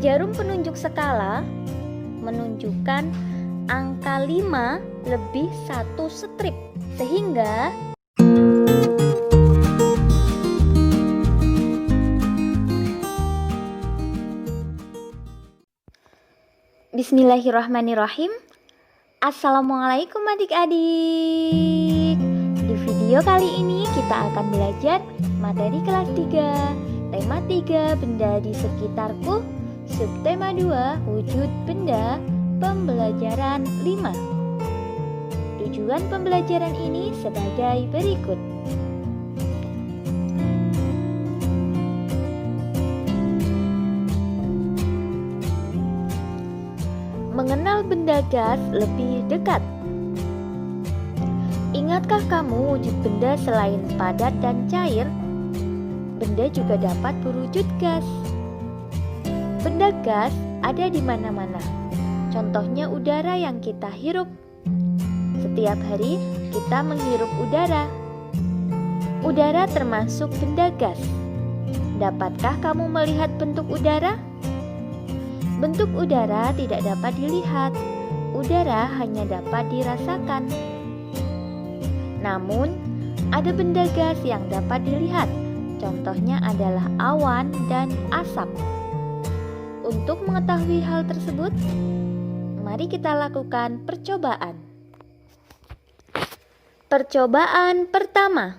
Jarum penunjuk skala menunjukkan angka 5 lebih 1 strip, sehingga Bismillahirrahmanirrahim. Assalamualaikum adik-adik. Di video kali ini kita akan belajar materi kelas 3, tema 3 benda di sekitarku, subtema 2 wujud benda, pembelajaran 5. Tujuan pembelajaran ini sebagai berikut. Mengenal benda gas lebih dekat. Ingatkah kamu wujud benda selain padat dan cair? Benda juga dapat berwujud gas. Benda gas ada di mana-mana. Contohnya udara yang kita hirup. Setiap hari kita menghirup udara. Udara termasuk benda gas. Dapatkah kamu melihat bentuk udara? Bentuk udara tidak dapat dilihat, udara hanya dapat dirasakan. Namun, ada benda gas yang dapat dilihat, contohnya adalah awan dan asap. Untuk mengetahui hal tersebut, mari kita lakukan percobaan. Percobaan pertama.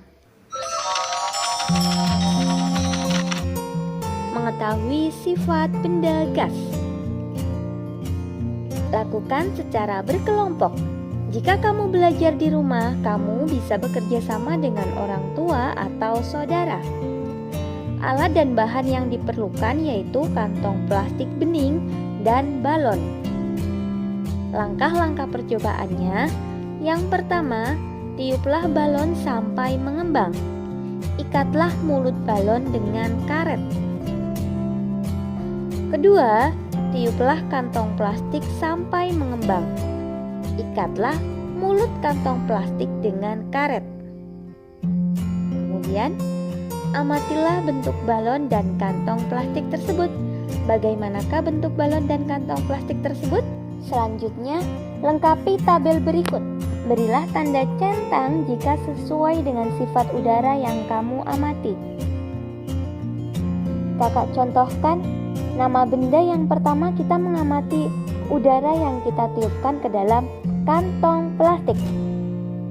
Mengetahui sifat benda gas. Lakukan secara berkelompok. Jika kamu belajar di rumah, kamu bisa bekerja sama dengan orang tua atau saudara. Alat dan bahan yang diperlukan yaitu kantong plastik bening dan balon. Langkah-langkah percobaannya. Yang pertama, tiuplah balon sampai mengembang. Ikatlah mulut balon dengan karet. Kedua, tiuplah kantong plastik sampai mengembang. Ikatlah mulut kantong plastik dengan karet. Kemudian, amatilah bentuk balon dan kantong plastik tersebut. Bagaimanakah bentuk balon dan kantong plastik tersebut? Selanjutnya, lengkapi tabel berikut. Berilah tanda centang jika sesuai dengan sifat udara yang kamu amati. Kakak contohkan. Nama benda yang pertama, kita mengamati udara yang kita tiupkan ke dalam kantong plastik.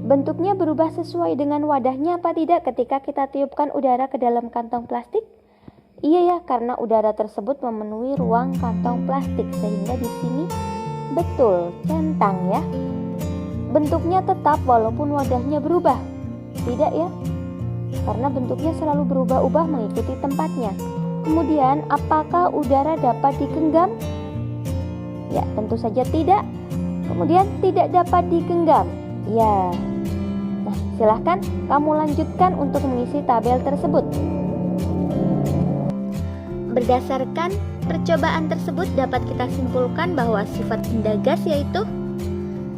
Bentuknya berubah sesuai dengan wadahnya apa tidak ketika kita tiupkan udara ke dalam kantong plastik? Iya ya, karena udara tersebut memenuhi ruang kantong plastik, sehingga di sini betul centang ya. Bentuknya tetap walaupun wadahnya berubah. Tidak ya, karena bentuknya selalu berubah-ubah mengikuti tempatnya. Kemudian, apakah udara dapat digenggam? Ya, tentu saja tidak. Kemudian, tidak dapat digenggam. Ya. Nah, silahkan kamu lanjutkan untuk mengisi tabel tersebut. Berdasarkan percobaan tersebut dapat kita simpulkan bahwa sifat benda gas yaitu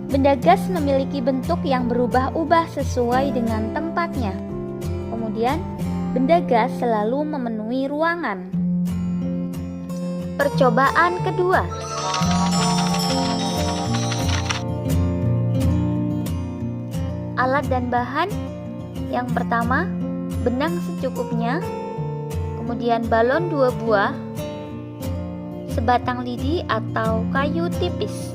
benda gas memiliki bentuk yang berubah-ubah sesuai dengan tempatnya. Kemudian, benda gas selalu memenuhi ruangan. Percobaan kedua. Alat dan bahan. Yang pertama, benang secukupnya. Kemudian balon 2 buah. Sebatang lidi atau kayu tipis.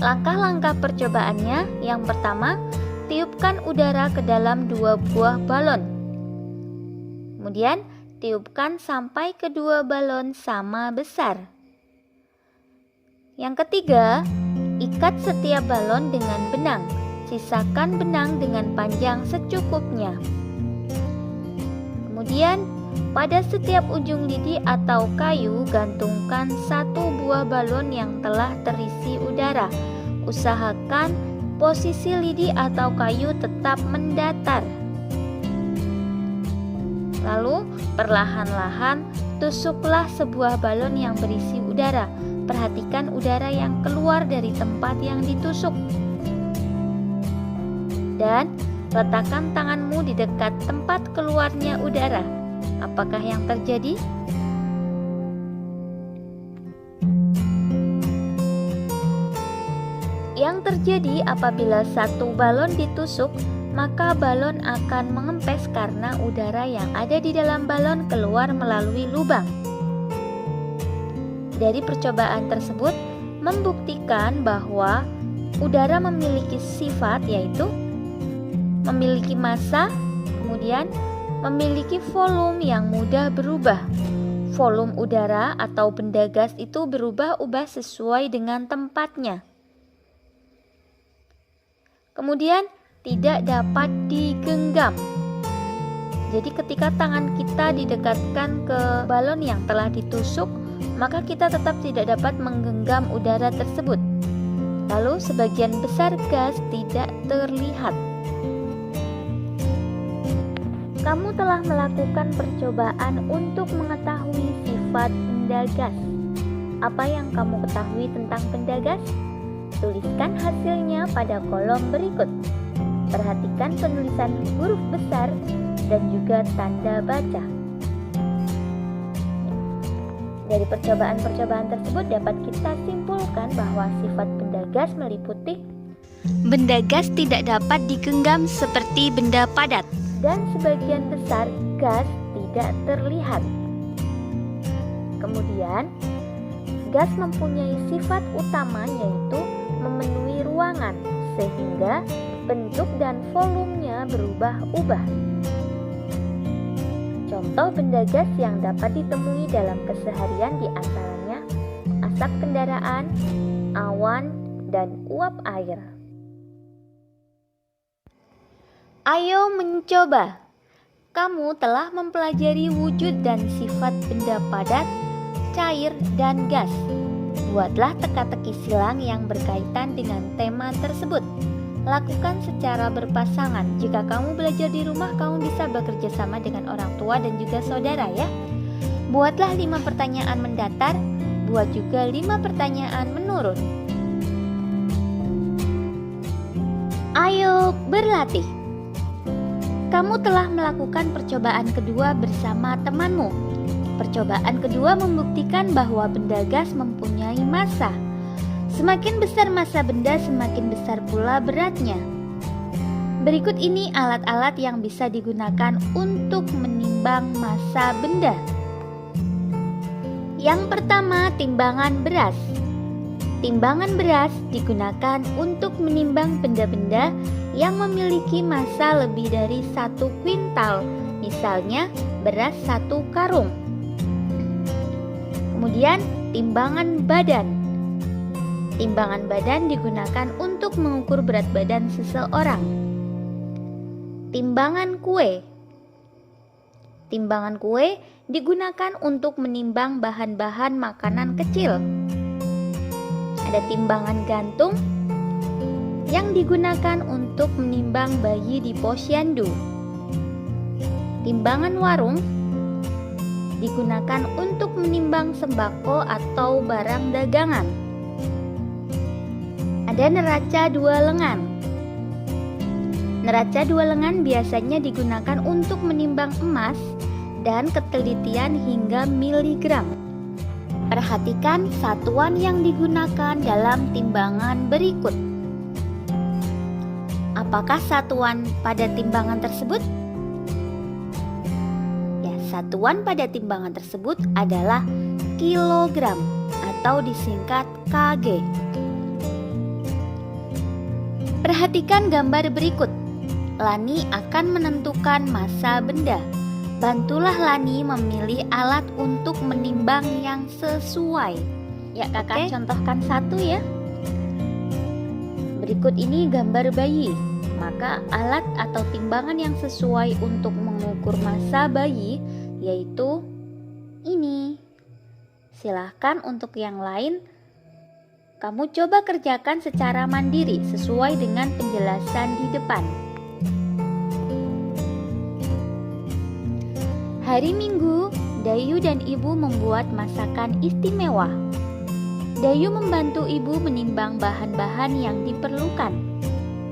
Langkah-langkah percobaannya. Yang pertama, tiupkan udara ke dalam 2 buah balon. Kemudian, tiupkan sampai kedua balon sama besar. Yang ketiga, ikat setiap balon dengan benang. Sisakan benang dengan panjang secukupnya. Kemudian, pada setiap ujung lidi atau kayu, gantungkan 1 buah balon yang telah terisi udara. Usahakan posisi lidi atau kayu tetap mendatar. Lalu, perlahan-lahan tusuklah sebuah balon yang berisi udara. Perhatikan udara yang keluar dari tempat yang ditusuk. Dan letakkan tanganmu di dekat tempat keluarnya udara. Apakah yang terjadi? Yang terjadi apabila satu balon ditusuk, maka balon akan mengempes karena udara yang ada di dalam balon keluar melalui lubang. Dari percobaan tersebut membuktikan bahwa udara memiliki sifat, yaitu memiliki massa, kemudian memiliki volume yang mudah berubah. Volume udara atau benda gas itu berubah-ubah sesuai dengan tempatnya. Kemudian tidak dapat digenggam. Jadi ketika tangan kita didekatkan ke balon yang telah ditusuk, maka kita tetap tidak dapat menggenggam udara tersebut. Lalu sebagian besar gas tidak terlihat. Kamu telah melakukan percobaan untuk mengetahui sifat benda gas. Apa yang kamu ketahui tentang benda gas? Tuliskan hasilnya pada kolom berikut. Perhatikan penulisan huruf besar dan juga tanda baca. Dari percobaan-percobaan tersebut dapat kita simpulkan bahwa sifat benda gas meliputi benda gas tidak dapat digenggam seperti benda padat, dan sebagian besar gas tidak terlihat. Kemudian, gas mempunyai sifat utama yaitu memenuhi ruangan sehingga bentuk dan volumenya berubah-ubah. Contoh benda gas yang dapat ditemui dalam keseharian diantaranya asap kendaraan, awan, dan uap air. Ayo mencoba. Kamu telah mempelajari wujud dan sifat benda padat, cair, dan gas. Buatlah teka-teki silang yang berkaitan dengan tema tersebut. Lakukan secara berpasangan. Jika kamu belajar di rumah, kamu bisa bekerja sama dengan orang tua dan juga saudara ya. Buatlah 5 pertanyaan mendatar, buat juga 5 pertanyaan menurun. Ayo berlatih. Kamu telah melakukan percobaan kedua bersama temanmu. Percobaan kedua membuktikan bahwa benda gas mempunyai massa. Semakin besar massa benda, semakin besar pula beratnya. Berikut ini alat-alat yang bisa digunakan untuk menimbang massa benda. Yang pertama, timbangan beras. Timbangan beras digunakan untuk menimbang benda-benda yang memiliki massa lebih dari 1 kuintal, misalnya beras 1 karung. Kemudian, timbangan badan. Timbangan badan digunakan untuk mengukur berat badan seseorang. Timbangan kue. Timbangan kue digunakan untuk menimbang bahan-bahan makanan kecil. Ada timbangan gantung yang digunakan untuk menimbang bayi di posyandu. Timbangan warung digunakan untuk menimbang sembako atau barang dagangan. Ada neraca 2 lengan. Neraca 2 lengan biasanya digunakan untuk menimbang emas dan ketelitian hingga miligram. Perhatikan satuan yang digunakan dalam timbangan berikut. Apakah satuan pada timbangan tersebut? Ya, satuan pada timbangan tersebut adalah kilogram atau disingkat kg. Perhatikan gambar berikut. Lani akan menentukan massa benda. Bantulah Lani memilih alat untuk menimbang yang sesuai. Ya, Kakak contohkan satu ya. Berikut ini gambar bayi. Maka alat atau timbangan yang sesuai untuk mengukur massa bayi yaitu ini. Silahkan untuk yang lain kamu coba kerjakan secara mandiri sesuai dengan penjelasan di depan. Hari Minggu, Dayu dan Ibu membuat masakan istimewa. Dayu membantu Ibu menimbang bahan-bahan yang diperlukan.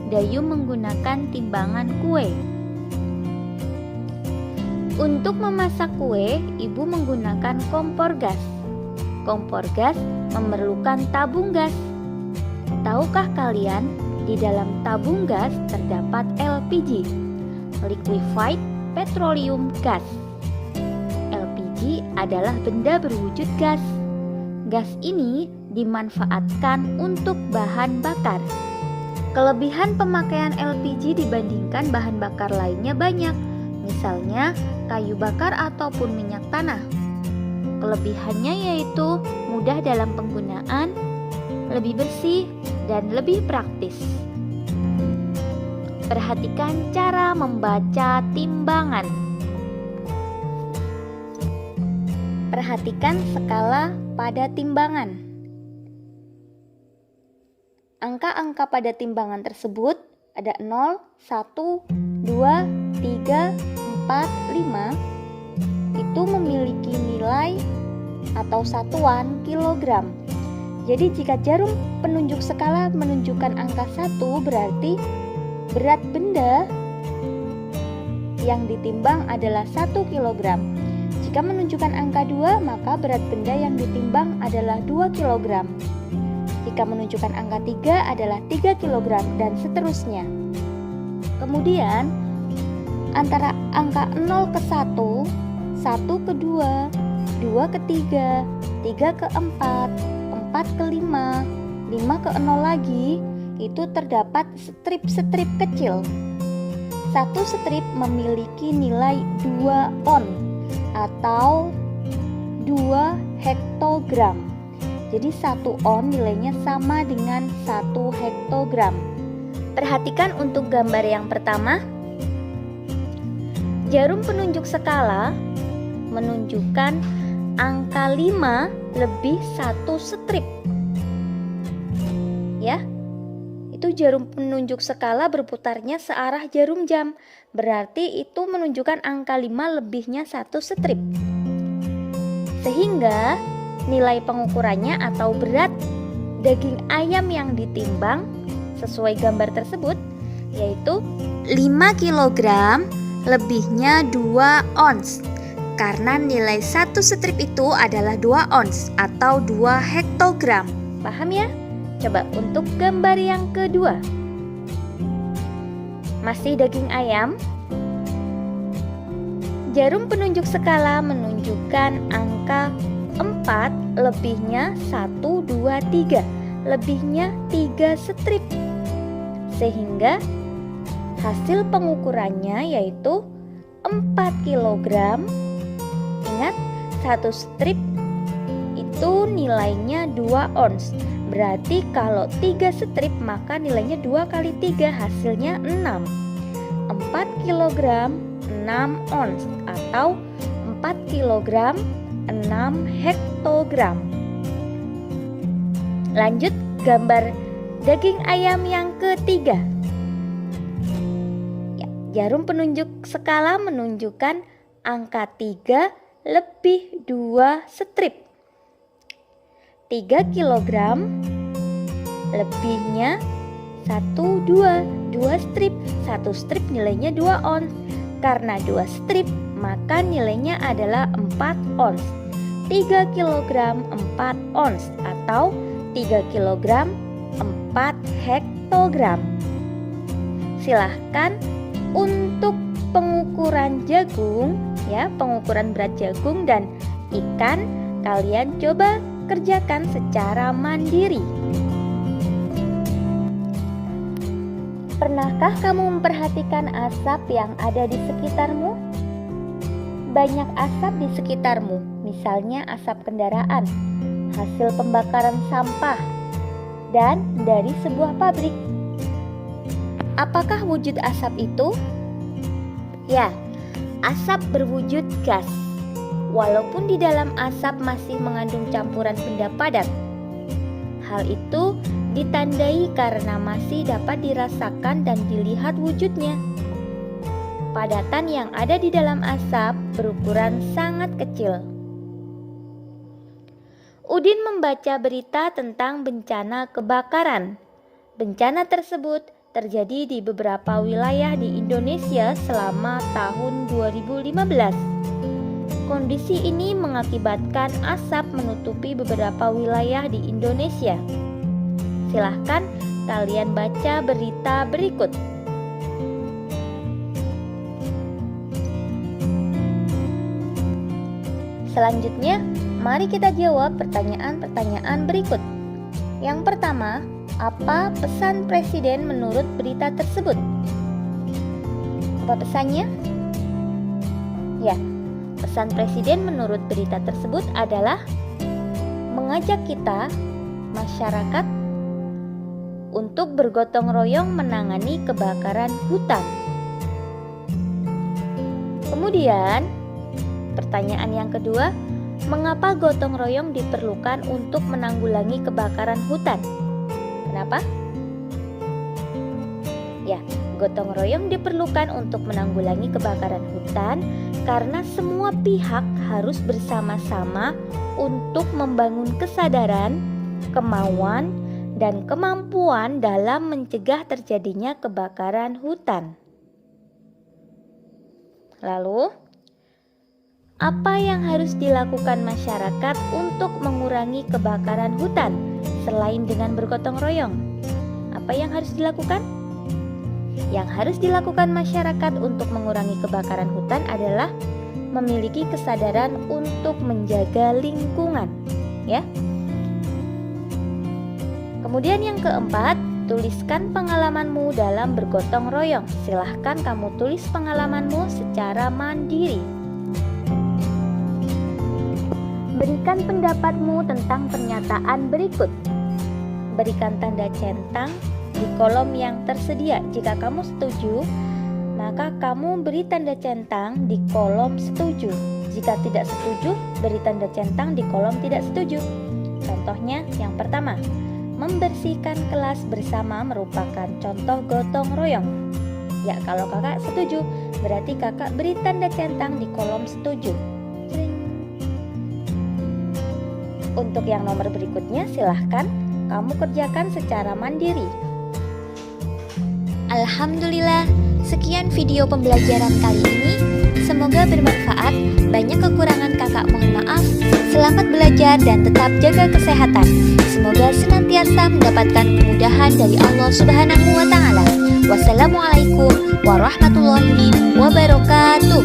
Dayu menggunakan timbangan kue. Untuk memasak kue, Ibu menggunakan kompor gas. Kompor gas memerlukan tabung gas. Tahukah kalian, di dalam tabung gas terdapat LPG, Liquefied Petroleum Gas. LPG adalah benda berwujud gas. Gas ini dimanfaatkan untuk bahan bakar. Kelebihan pemakaian LPG dibandingkan bahan bakar lainnya banyak, misalnya kayu bakar ataupun minyak tanah. Kelebihannya yaitu mudah dalam penggunaan, lebih bersih, dan lebih praktis. Perhatikan cara membaca timbangan. Perhatikan skala pada timbangan. Angka-angka pada timbangan tersebut ada 0, 1, 2, 3, 4, 5. Itu memiliki nilai atau satuan kilogram. Jadi jika jarum penunjuk skala menunjukkan angka 1, berarti berat benda yang ditimbang adalah 1 kg. Jika menunjukkan angka 2, maka berat benda yang ditimbang adalah 2 kg. Jika menunjukkan angka 3 adalah 3 kg dan seterusnya. Kemudian antara angka 0 ke 1, 1 ke 2, 2 ke 3, 3 ke 4, 4 ke 5, 5 ke 0 lagi, itu terdapat strip-strip kecil. Satu strip memiliki nilai 2 on atau 2 hektogram. Jadi 1 on nilainya sama dengan 1 hektogram. Perhatikan untuk gambar yang pertama. Jarum penunjuk skala menunjukkan angka 5 lebih 1 strip. Ya, itu jarum penunjuk skala berputarnya searah jarum jam. Berarti itu menunjukkan angka 5 lebihnya 1 strip. Sehingga nilai pengukurannya atau berat daging ayam yang ditimbang sesuai gambar tersebut yaitu 5 kg lebihnya 2 ons. Karena nilai 1 strip itu adalah 2 ons atau 2 hektogram. Paham ya? Coba untuk gambar yang kedua. Masih daging ayam. Jarum penunjuk skala menunjukkan angka 4 lebihnya 1, 2, 3. Lebihnya 3 strip. Sehingga hasil pengukurannya yaitu 4 kg. Ingat, 1 strip itu nilainya 2 ons. Berarti kalau 3 strip maka nilainya 2 kali 3 hasilnya 6. 4 kg 6 ons atau 4 kg 6 hektogram. Lanjut gambar daging ayam yang ketiga. Ya, jarum penunjuk skala menunjukkan angka 3 lebih 2 strip. 3 kg lebihnya 1, 2 strip. 1 strip nilainya 2 ons. Karena 2 strip maka nilainya adalah 4 ons. 3 kg 4 ons atau 3 kg 4 hektogram. Silahkan untuk pengukuran jagung, ya, pengukuran berat jagung dan ikan, kalian coba kerjakan secara mandiri. Pernahkah kamu memperhatikan asap yang ada di sekitarmu? Banyak asap di sekitarmu, misalnya asap kendaraan, hasil pembakaran sampah, dan dari sebuah pabrik. Apakah wujud asap itu? Ya, asap berwujud gas. Walaupun di dalam asap masih mengandung campuran benda padat. Hal itu ditandai karena masih dapat dirasakan dan dilihat wujudnya. Padatan yang ada di dalam asap berukuran sangat kecil. Udin membaca berita tentang bencana kebakaran. Bencana tersebut terjadi di beberapa wilayah di Indonesia selama tahun 2015. Kondisi ini mengakibatkan asap menutupi beberapa wilayah di Indonesia. Silahkan kalian baca berita berikut. Selanjutnya, mari kita jawab pertanyaan-pertanyaan berikut. Yang pertama, apa pesan presiden menurut berita tersebut? Apa pesannya? Ya, pesan presiden menurut berita tersebut adalah mengajak kita, masyarakat, untuk bergotong royong menangani kebakaran hutan. Kemudian, pertanyaan yang kedua, mengapa gotong royong diperlukan untuk menanggulangi kebakaran hutan? Kenapa? Ya, gotong royong diperlukan untuk menanggulangi kebakaran hutan karena semua pihak harus bersama-sama untuk membangun kesadaran, kemauan, dan kemampuan dalam mencegah terjadinya kebakaran hutan. Lalu, apa yang harus dilakukan masyarakat untuk mengurangi kebakaran hutan selain dengan bergotong royong? Apa yang harus dilakukan? Yang harus dilakukan masyarakat untuk mengurangi kebakaran hutan adalah memiliki kesadaran untuk menjaga lingkungan, ya. Kemudian yang keempat, tuliskan pengalamanmu dalam bergotong royong. Silahkan kamu tulis pengalamanmu secara mandiri. Berikan pendapatmu tentang pernyataan berikut. Berikan tanda centang di kolom yang tersedia. Jika kamu setuju, maka kamu beri tanda centang di kolom setuju. Jika tidak setuju, beri tanda centang di kolom tidak setuju. Contohnya yang pertama, membersihkan kelas bersama merupakan contoh gotong royong. Ya, kalau kakak setuju, berarti kakak beri tanda centang di kolom setuju. Untuk yang nomor berikutnya, silahkan kamu kerjakan secara mandiri. Alhamdulillah, sekian video pembelajaran kali ini. Semoga bermanfaat. Banyak kekurangan kakak mohon maaf. Selamat belajar dan tetap jaga kesehatan. Semoga senantiasa mendapatkan kemudahan dari Allah Subhanahu wa Ta'ala. Wassalamualaikum warahmatullahi wabarakatuh.